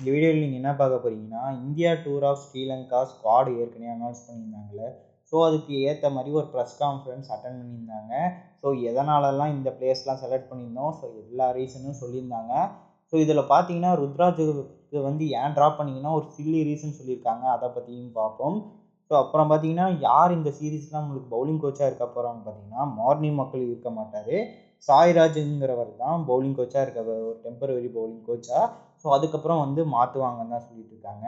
இந்த வீடியோவில் நீங்கள் என்ன பார்க்க போகிறீங்கன்னா, India tour of Sri Lanka squad ஏற்கனவே அனௌன்ஸ் பண்ணியிருந்தாங்கல்ல. ஸோ அதுக்கு ஏற்ற மாதிரி ஒரு ப்ரெஸ் கான்ஃபரன்ஸ் அட்டன் பண்ணியிருந்தாங்க. ஸோ எதனாலலாம் இந்த பிளேஸ்லாம் செலக்ட் பண்ணியிருந்தோம், ஸோ எல்லா ரீசனும் சொல்லியிருந்தாங்க. ஸோ இதில் பார்த்தீங்கன்னா ருத்ராஜுக்கு வந்து ஏன் ட்ராப் பண்ணிங்கன்னா ஒரு சில்லி ரீசன் சொல்லியிருக்காங்க, அதை பற்றியும் பார்ப்போம். ஸோ அப்புறம் பார்த்தீங்கன்னா யார் இந்த சீரீஸ்லாம் உங்களுக்கு பவுலிங் கோச்சாக இருக்க போகிறான்னு பார்த்தீங்கன்னா, மார்னிங் மக்கள் இருக்க மாட்டார், சாய்ராஜுங்கிறவர் தான் பவுலிங் கோச்சாக இருக்க, ஒரு டெம்பரவரி பவுலிங் கோச்சாக. ஸோ அதுக்கப்புறம் வந்து மாற்றுவாங்கன்னு தான் சொல்லிட்டு இருக்காங்க.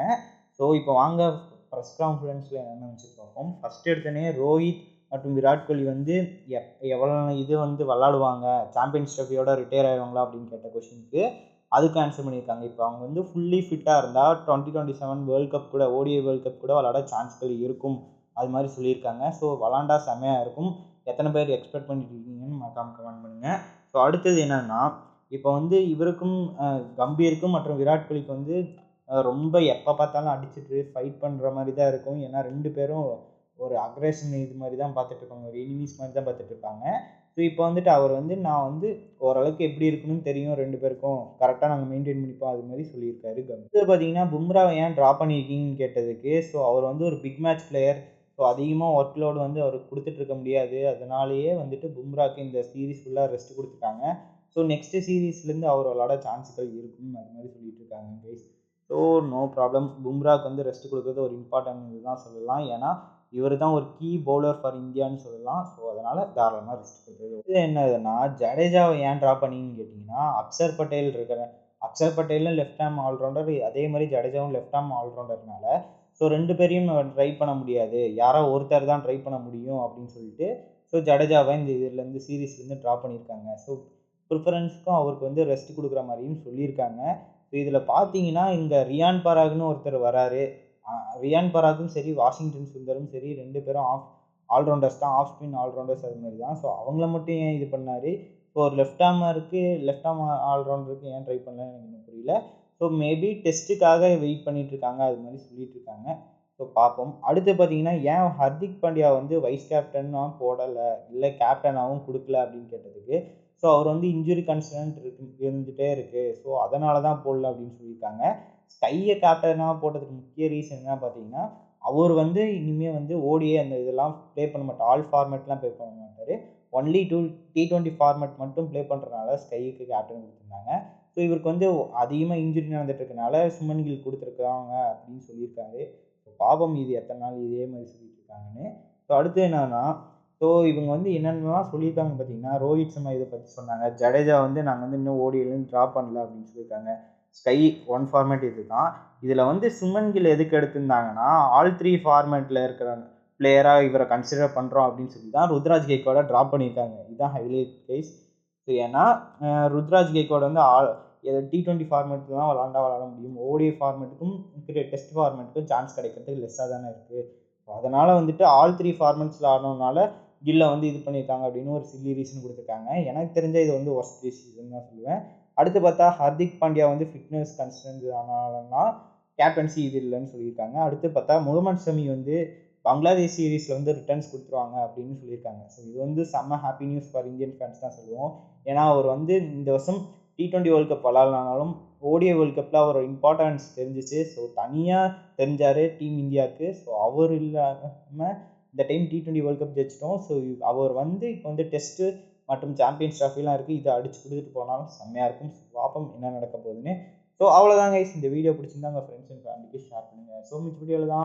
ஸோ இப்போ வாங்க ப்ரெஸ் கான்ஃபரன்ஸில் என்னென்னு வச்சு பார்ப்போம். ஃபஸ்ட் எடுத்தோடனே ரோஹித் மற்றும் விராட் கோலி வந்து எவ்வளோ இது வந்து விளாடுவாங்க, சாம்பியன்ஸ் ட்ரோஃபியோட ரிட்டையர் ஆகிடுவாங்களா அப்படின்னு கேட்ட கொஷினுக்கு அதுக்கு ஆன்சர் பண்ணியிருக்காங்க. இப்போ அவங்க வந்து ஃபுல்லி ஃபிட்டாக இருந்தால் 2027 வேர்ல்ட் கப் கூட, ஓடிஐ வேர்ல்ட் கப் கூட விளாட சான்ஸ்கள் இருக்கும், அது மாதிரி சொல்லியிருக்காங்க. ஸோ விளாண்டா செம்மையாக இருக்கும். எத்தனை பேர் எக்ஸ்பெக்ட் பண்ணிட்டு இருக்கீங்கன்னு மறக்காம கமெண்ட் பண்ணுங்கள். ஸோ அடுத்தது என்னென்னா, இப்போ வந்து இவருக்கும் கம்பீருக்கும் மற்றும் விராட் கோலிக்கு வந்து ரொம்ப எப்போ பார்த்தாலும் அடிச்சுட்டு ஃபைட் பண்ணுற மாதிரி தான் இருக்கும். ஏன்னா ரெண்டு பேரும் ஒரு அக்ரேஷன் இது மாதிரி தான் பார்த்துட்ருப்பாங்க, ஒரு எனிமீஸ் மாதிரி தான் பார்த்துட்ருப்பாங்க. ஸோ இப்போ வந்துட்டு அவர் வந்து நான் வந்து ஓரளவுக்கு எப்படி இருக்குன்னு தெரியும், ரெண்டு பேருக்கும் கரெக்டாக நாங்கள் மெயின்டைன் பண்ணிப்போம், அது மாதிரி சொல்லியிருக்காரு கம்பீர். இது பார்த்தீங்கன்னா பும்ராவை ஏன் ட்ராப் பண்ணியிருக்கீங்கன்னு கேட்டதுக்கு, ஸோ அவர் வந்து ஒரு பிக் மேட்ச் பிளேயர். ஸோ அதிகமாக ஒர்க் லோடு வந்து அவருக்கு கொடுத்துட்ருக்க முடியாது, அதனாலேயே வந்துட்டு பும்ராக்கு இந்த சீரீஸ் ஃபுல்லாக ரெஸ்ட் கொடுத்துட்டாங்க. ஸோ நெக்ஸ்ட் சீரீஸ்லேருந்து அவர் விளாட சான்ஸ்கள் இருக்கும், அது மாதிரி சொல்லிட்டு இருக்காங்க கைஸ். ஸோ நோ ப்ராப்ளம், பும்ராக்கு வந்து ரெஸ்ட் கொடுக்குறது ஒரு இம்பார்ட்டன்ட் இதுதான் சொல்லலாம். ஏன்னா இவர் தான் ஒரு கீ பவுலர் ஃபார் இந்தியான்னு சொல்லலாம். ஸோ அதனால் தாராளமாக ரெஸ்ட் கொடுக்குறது. இது என்னதுன்னா, ஜடேஜாவை ஏன் ட்ராப் பண்ணிங்கன்னு கேட்டிங்கன்னா, அக்ஷர் பட்டேல் இருக்கிற, அக்ஷர் பட்டேலும் லெஃப்ட் ஹேம் ஆல்ரவுண்டர், அதே மாதிரி ஜடேஜாவும் லெஃப்ட் ஹேம் ஆல்ரவுண்டர்னால ஸோ ரெண்டு பேரையும் ட்ரை பண்ண முடியாது, யாரோ ஒருத்தர் தான் ட்ரை பண்ண முடியும் அப்படின்னு சொல்லிட்டு ஸோ ஜடேஜாவை இந்த இதுலேருந்து சீரீஸ்லேருந்து ட்ராப் பண்ணியிருக்காங்க. ஸோ ப்ரிஃபரன்ஸ்க்கும் அவருக்கு வந்து ரெஸ்ட் கொடுக்குற மாதிரியும் சொல்லியிருக்காங்க. ஸோ இதில் பார்த்தீங்கன்னா இங்கே ரியான் பராக்னு ஒருத்தர் வராரு. ரியான் பராகும் சரி, வாஷிங்டன் சுந்தரும் சரி, ரெண்டு பேரும் ஆல்ரவுண்டர்ஸ் தான், ஆஃப் ஸ்பின் ஆல்ரவுண்டர்ஸ் அது மாதிரி தான். ஸோ அவங்கள மட்டும் ஏன் இது பண்ணார், இப்போ ஒரு லெஃப்ட் ஹேம் ஆல்ரவுண்டருக்கு ஏன் ட்ரை பண்ணலன்னு எனக்கு இன்னும் புரியல. ஸோ மேபி டெஸ்ட்டுக்காக வெயிட் பண்ணிட்டு இருக்காங்க, அது மாதிரி சொல்லிட்டு இருக்காங்க. ஸோ பார்ப்போம். அடுத்து பார்த்தீங்கன்னா ஏன் ஹர்திக் பாண்டியா வந்து வைஸ் கேப்டனாக போடலை, இல்லை கேப்டனாகவும் கொடுக்கல அப்படின்னு கேட்டதுக்கு, ஸோ அவர் வந்து இன்ஜுரி கன்சர்ன் இருந்துகிட்டே இருக்குது, ஸோ அதனால தான் போடல அப்படின்னு சொல்லியிருக்காங்க. ஸ்கையை கேப்டனாக போட்டதுக்கு முக்கிய ரீசன் என்ன பார்த்தீங்கன்னா, அவர் வந்து இனிமேல் வந்து ஓடியே அந்த இதெல்லாம் ப்ளே பண்ண மாட்டார், ஆல் ஃபார்மேட்லாம் ப்ளே பண்ண மாட்டார், ஒன்லி T20 ஃபார்மேட் மட்டும் ப்ளே பண்ணுறதுனால ஸ்கைக்கு கேப்டன் கொடுத்துருந்தாங்க. ஸோ இவருக்கு வந்து அதிகமாக இன்ஜுரி நடந்துட்டு இருக்கனால சுமன் கில் கொடுத்துருக்காங்க அப்படின்னு சொல்லியிருக்காரு. ஸோ பாவம், இது எத்தனை நாள் இதே மாதிரி சொல்லிட்டு இருக்காங்கன்னு. ஸோ அடுத்து என்னன்னா, ஸோ இவங்க வந்து என்னென்னலாம் சொல்லியிருக்காங்க பார்த்தீங்கன்னா, ரோஹித் சர்மா இதை பற்றி சொன்னாங்க, ஜடேஜா வந்து நாங்கள் வந்து இன்னும் ஓடியிலேருந்து ட்ராப் பண்ணல அப்படின்னு சொல்லியிருக்காங்க. ஸ்கை ஒன் ஃபார்மேட் இது தான். இதில் வந்து சுமன் கில் எதுக்கு எடுத்திருந்தாங்கன்னா, ஆல் 3 ஃபார்மேட்டில் இருக்கிற பிளேயராக இவரை கன்சிடர் பண்ணுறோம் அப்படின்னு சொல்லி தான் ருத்ராஜ் கெய்க்வாடை ட்ராப் பண்ணியிருக்காங்க. இதுதான் ஹைலைட் கைஸ். ஸோ ஏன்னா ருத்ராஜ் கெய்க்வாட் வந்து T20 ஃபார்மேட்டுக்கு தான் விளாட முடியும், ஓடிஐ ஃபார்மேட்டுக்கும் டெஸ்ட் ஃபார்மேட்டுக்கும் சான்ஸ் கிடைக்கிறதுக்கு லெஸ்ஸாக தானே இருக்குது. அதனால் வந்துட்டு ஆல் 3 ஃபார்மேட்ஸில் ஆனதுனால கில்லை வந்து இது பண்ணியிருக்காங்க அப்படின்னு ஒரு சில்லி ரீசன் கொடுத்துருக்காங்க. எனக்கு தெரிஞ்ச இது வந்து ஒர்ஸ்ட் ரீசன் தான் சொல்லுவேன். அடுத்து பார்த்தா ஹர்திக் பாண்டியா வந்து ஃபிட்னஸ் கன்சர்ன்ஸ் ஆனாலன்னா கேப்டன்சி இது இல்லைன்னு சொல்லியிருக்காங்க. அடுத்து பார்த்தா முகமது ஷமி வந்து பங்களாதேஷ் சீரீஸில் வந்து ரிட்டர்ன்ஸ் கொடுத்துருவாங்க அப்படின்னு சொல்லியிருக்காங்க. ஸோ இது வந்து செம்ம happy news for Indian fans தான் சொல்லுவோம். ஏன்னா அவர் வந்து இந்த வருஷம் T20 வேர்ல்ட் கப் விளாட்னாலும் ஓடிஐ வேர்ல்ட் கப்பில் அவர் இம்பார்ட்டன்ஸ் தெரிஞ்சிச்சு. ஸோ தனியாக தெரிஞ்சார் டீம் இந்தியாவுக்கு. ஸோ அவர் இல்லாமல் இந்த டைம் T20 வேர்ல்ட் கப் ஜெயிச்சிட்டோம். ஸோ அவர் வந்து இப்போ வந்து டெஸ்ட்டு மற்றும் சாம்பியன்ஸ் ட்ராஃபிலாம் இருக்குது, இதை அடிச்சு கொடுத்துட்டு போனாலும் செம்மையாக இருக்கும். பார்ப்போம் என்ன நடக்க போகுதுன்னு. ஸோ அவ்வளோதாங்க கைஸ், இந்த வீடியோ பிடிச்சிருந்தா உங்கள் ஃப்ரெண்ட்ஸ் அண்ட் ஃபேமிலிக்கு ஷேர் பண்ணுங்கள். ஸோ மிச்ச வீடியோவில் தான்